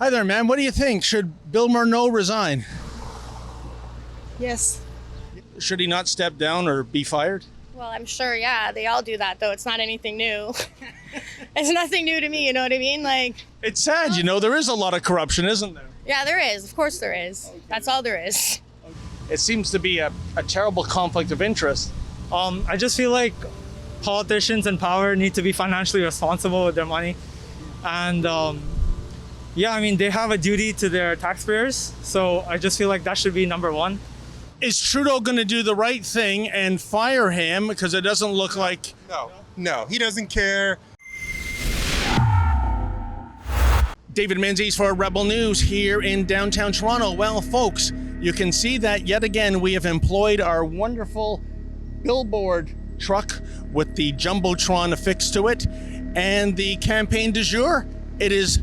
Hi there, man. What do you think? Should Bill Morneau resign? Yes. Should he not step down or be fired? Well, I'm sure, yeah, they all do that, though. It's not anything new. It's nothing new to me, you know what I mean? Like, It's sad, there is a lot of corruption, isn't there? yeah, there is. Of course there is. That's all there is. It seems to be a terrible conflict of interest. I just feel like politicians in power need to be financially responsible with their money. And they have a duty to their taxpayers. So I just feel like that should be number one. Is Trudeau going to do the right thing and fire him? Because it doesn't look like... No, he doesn't care. David Menzies for Rebel News here in downtown Toronto. Well, folks, you can see that yet again we have employed our wonderful Billboard truck with the Jumbotron affixed to it. And the campaign du jour, it is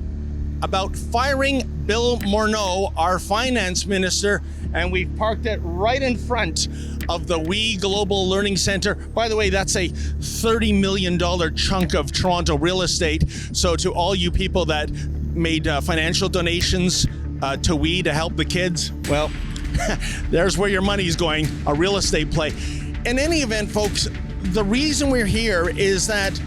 about firing Bill Morneau, our finance minister, and we've parked it right in front of the WE Global Learning Centre. By the way, that's a $30 million chunk of Toronto real estate. So to all you people that made financial donations to WE to help the kids, well, there's where your money's going, a real estate play. In any event, folks, the reason we're here is that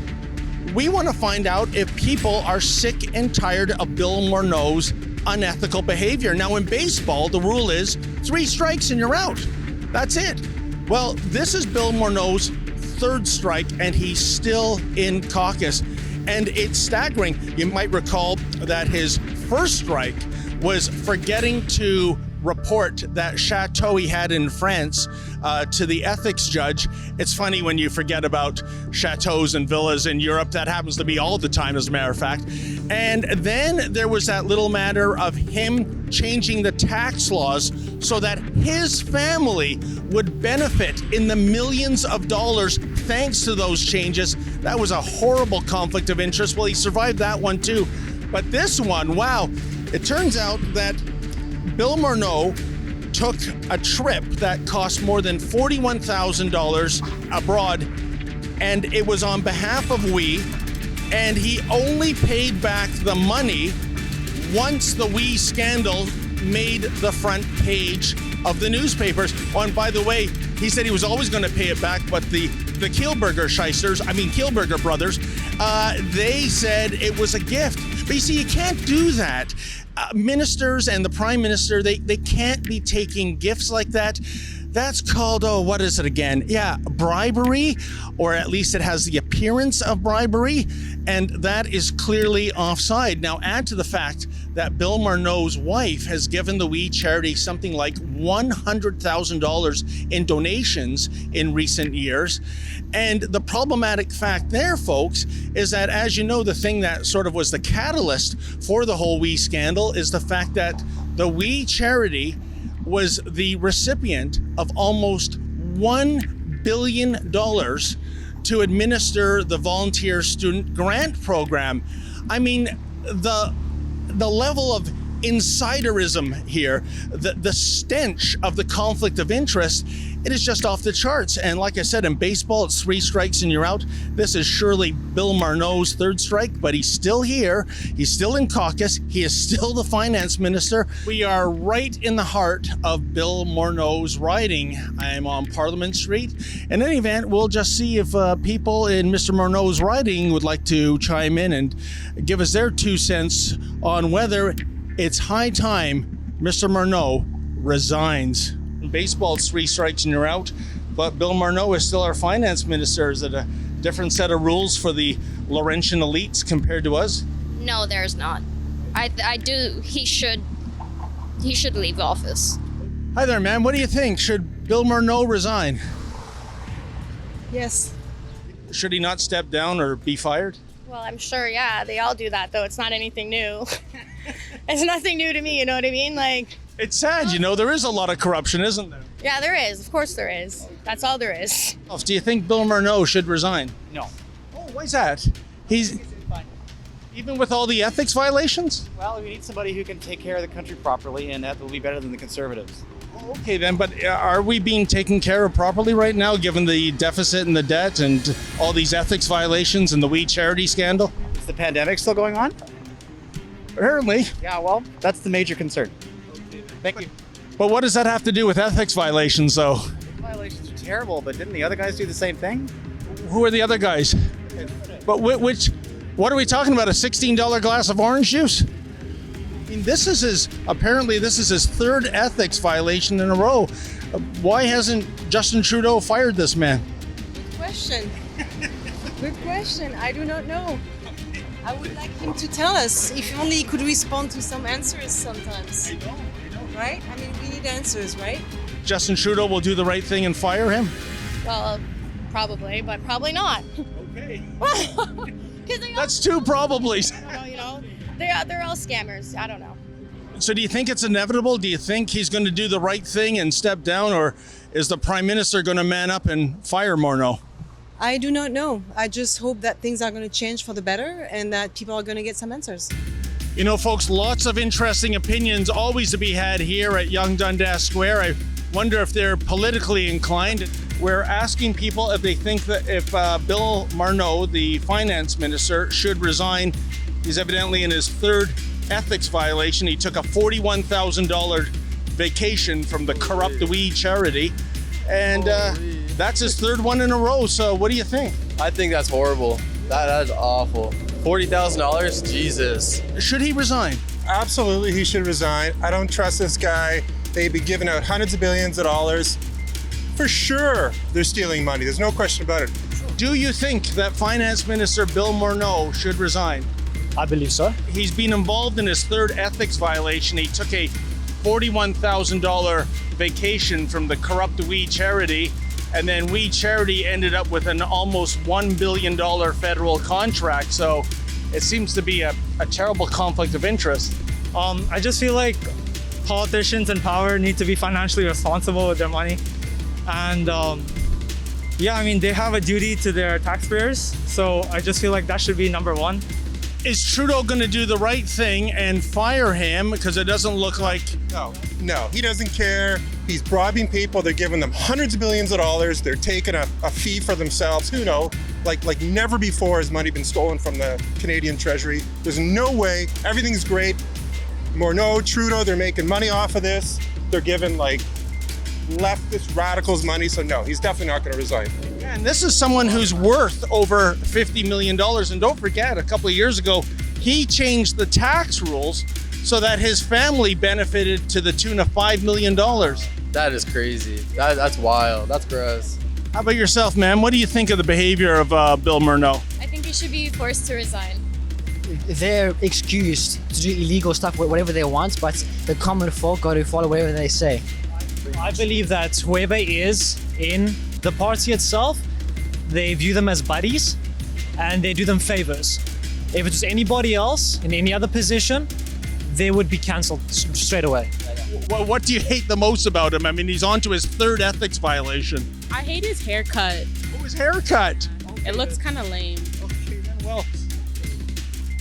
we want to find out if people are sick and tired of Bill Morneau's unethical behavior. Now, in baseball, the rule is 3 strikes and you're out. That's it. Well, this is Bill Morneau's 3rd strike, and he's still in caucus. And it's staggering. You might recall that his 1st strike was forgetting to report that chateau he had in France to the ethics judge. It's funny when you forget about chateaus and villas in Europe. That happens to be all the time, as a matter of fact. And then there was that little matter of him changing the tax laws so that his family would benefit in the millions of dollars thanks to those changes. That was a horrible conflict of interest. Well, he survived that one too. But this one, wow, it turns out that Bill Morneau took a trip that cost more than $41,000 abroad, and it was on behalf of WE, and he only paid back the money once the WE scandal made the front page of the newspapers. Oh, and by the way, he said he was always going to pay it back, but the Kielburger brothers, they said it was a gift. But you see, you can't do that. Ministers and the Prime Minister, they can't be taking gifts like that. That's called, what is it again? Yeah, bribery, or at least it has the appearance of bribery, and that is clearly offside. Now, add to the fact that Bill Morneau's wife has given the WE charity something like $100,000 in donations in recent years. And the problematic fact there, folks, is that, as you know, the thing that sort of was the catalyst for the whole WE scandal is the fact that the WE charity was the recipient of almost $1 billion to administer the volunteer student grant program. I mean, the level of insiderism here, the stench of the conflict of interest, it is just off the charts. And like I said, in baseball, it's 3 strikes and you're out. This is surely Bill Morneau's 3rd strike, but he's still here. He's still in caucus. He is still the finance minister. We are right in the heart of Bill Morneau's riding. I am on Parliament Street. In any event, we'll just see if people in Mr. Morneau's riding would like to chime in and give us their 2 cents on whether it's high time Mr. Morneau resigns. In baseball, it's 3 strikes and you're out, but Bill Morneau is still our finance minister. Is it a different set of rules for the Laurentian elites compared to us? No, there's not. He should leave office. Hi there, man. What do you think? Should Bill Morneau resign? Yes. Should he not step down or be fired? Well, I'm sure, yeah, they all do that, though. It's not anything new. It's nothing new to me, you know what I mean? Like, It's sad, there is a lot of corruption, isn't there? yeah, there is. Of course there is. That's all there is. Do you think Bill Morneau should resign? No. Oh, why's that? He's even with all the ethics violations? Well, we need somebody who can take care of the country properly, and that will be better than the Conservatives. Okay then, but are we being taken care of properly right now, given the deficit and the debt and all these ethics violations and the WE charity scandal? Is the pandemic still going on? Apparently. Yeah, well, that's the major concern. Thank you. But what does that have to do with ethics violations, though? Violations are terrible, but didn't the other guys do the same thing? Who are the other guys? But what are we talking about? A $16 glass of orange juice? I mean, this is his third ethics violation in a row. Why hasn't Justin Trudeau fired this man? Question. Good question. I do not know. I would like him to tell us. If only he could respond to some answers sometimes. I know. Right? I mean, we need answers, right? Justin Trudeau will do the right thing and fire him? Well, probably, but probably not. Okay. Because That's two probablys. they're all scammers. I don't know. So do you think it's inevitable? Do you think he's going to do the right thing and step down, or is the Prime Minister going to man up and fire Morneau? I do not know. I just hope that things are going to change for the better and that people are going to get some answers. You know, folks, lots of interesting opinions always to be had here at Yonge Dundas Square. I wonder if they're politically inclined. We're asking people if they think that if Bill Morneau, the finance minister, should resign. He's evidently in his third ethics violation. He took a $41,000 vacation from the corrupt We charity, and that's his third one in a row. So what do you think? I think that's horrible. That is awful. $40,000? Jesus. Should he resign? Absolutely, he should resign. I don't trust this guy. They'd be giving out hundreds of billions of dollars. For sure, they're stealing money. There's no question about it. Do you think that Finance Minister Bill Morneau should resign? I believe so. He's been involved in his third ethics violation. He took a $41,000 vacation from the corrupt We charity, and then We charity ended up with an almost $1 billion federal contract. So it seems to be a terrible conflict of interest. I just feel like politicians in power need to be financially responsible with their money. And yeah, I mean, they have a duty to their taxpayers. So I just feel like that should be number one. Is Trudeau going to do the right thing and fire him? Because it doesn't look like... No, he doesn't care. He's bribing people. They're giving them hundreds of billions of dollars. They're taking a fee for themselves. Who knows? Like never before has money been stolen from the Canadian Treasury. There's no way. Everything's great. Morneau, Trudeau, they're making money off of this. They're giving leftist radicals money. So no, he's definitely not going to resign. And this is someone who's worth over $50 million. And don't forget, a couple of years ago, he changed the tax rules so that his family benefited to the tune of $5 million. That is crazy. That's wild. That's gross. How about yourself, ma'am? What do you think of the behavior of Bill Morneau? I think he should be forced to resign. They're excused to do illegal stuff, whatever they want, but the common folk got to follow whatever they say. I believe that whoever is in the party itself, they view them as buddies and they do them favors. If it was anybody else in any other position, they would be cancelled straight away. What do you hate the most about him? I mean, he's on to his third ethics violation. I hate his haircut. Oh, his haircut. It looks kind of lame. Okay, well,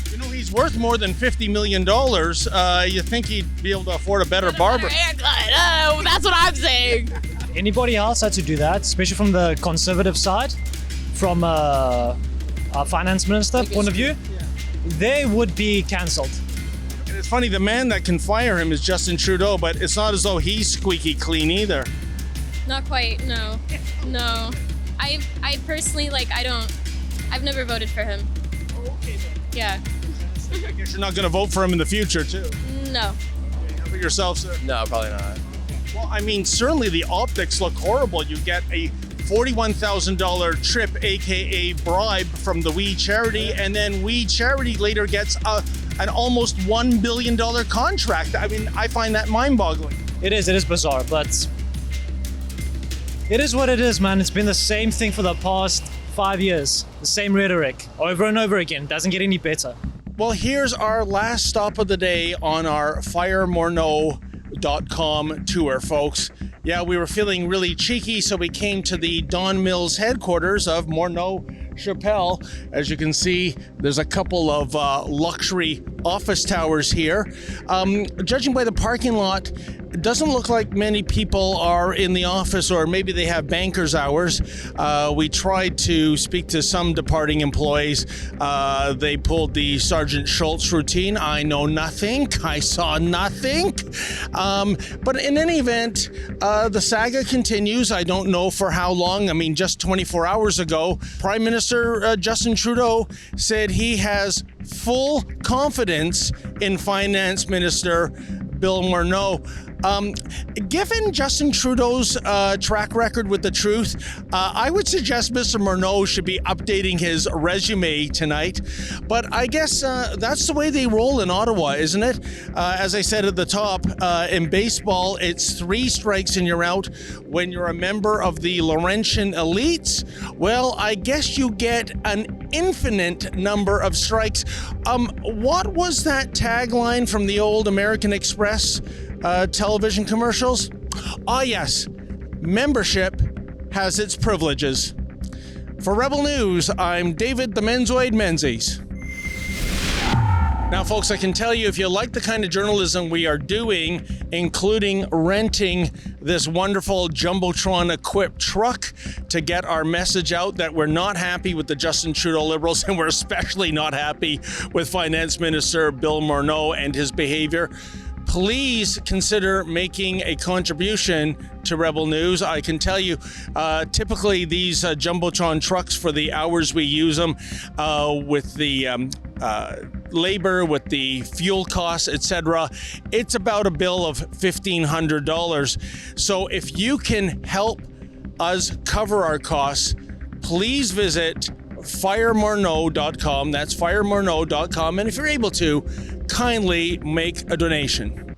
you know, he's worth more than $50 million. You think he'd be able to afford a better barber? Haircut. Oh, that's what I'm saying. Anybody else had to do that, especially from the conservative side, from a finance minister point of view, they would be cancelled. And it's funny, the man that can fire him is Justin Trudeau, but it's not as though he's squeaky clean either. Not quite, no. No. I personally, I've never voted for him. Okay, then. Yeah. I guess you're not going to vote for him in the future, too. No. Okay, how about yourself, sir? No, probably not. Well, I mean, certainly the optics look horrible. You get a $41,000 trip, aka bribe, from the We charity, and then We charity later gets an almost $1 billion contract. I mean, I find that mind-boggling. It is bizarre, but it is what it is, man. It's been the same thing for the past 5 years. The same rhetoric over and over again. Doesn't get any better. Well, here's our last stop of the day on our FIREMORNEAU.com tour, folks. Yeah, we were feeling really cheeky, so we came to the Don Mills headquarters of Morneau Shepell. As you can see, there's a couple of luxury office towers here. Judging by the parking lot, it doesn't look like many people are in the office, or maybe they have banker's hours. We tried to speak to some departing employees. They pulled the Sergeant Schultz routine. I know nothing. I saw nothing. But in any event, the saga continues. I don't know for how long. I mean, just 24 hours ago, Prime Minister Justin Trudeau said he has full confidence in Finance Minister Bill Morneau. Given Justin Trudeau's track record with the truth, I would suggest Mr. Morneau should be updating his resume tonight. But I guess that's the way they roll in Ottawa, isn't it? As I said at the top, in baseball, it's 3 strikes and you're out. When you're a member of the Laurentian elites, well, I guess you get an infinite number of strikes. What was that tagline from the old American Express television commercials? Ah, yes, membership has its privileges. For Rebel News, I'm David the Menzoid Menzies. Now, folks, I can tell you, if you like the kind of journalism we are doing, including renting this wonderful Jumbotron-equipped truck to get our message out that we're not happy with the Justin Trudeau Liberals, and we're especially not happy with Finance Minister Bill Morneau and his behavior, please consider making a contribution to Rebel News. I can tell you, typically these Jumbotron trucks, for the hours we use them, with the labor, with the fuel costs, etc., it's about a bill of $1,500. So if you can help us cover our costs, please visit firemorneau.com. That's firemorneau.com. And if you're able to, kindly make a donation.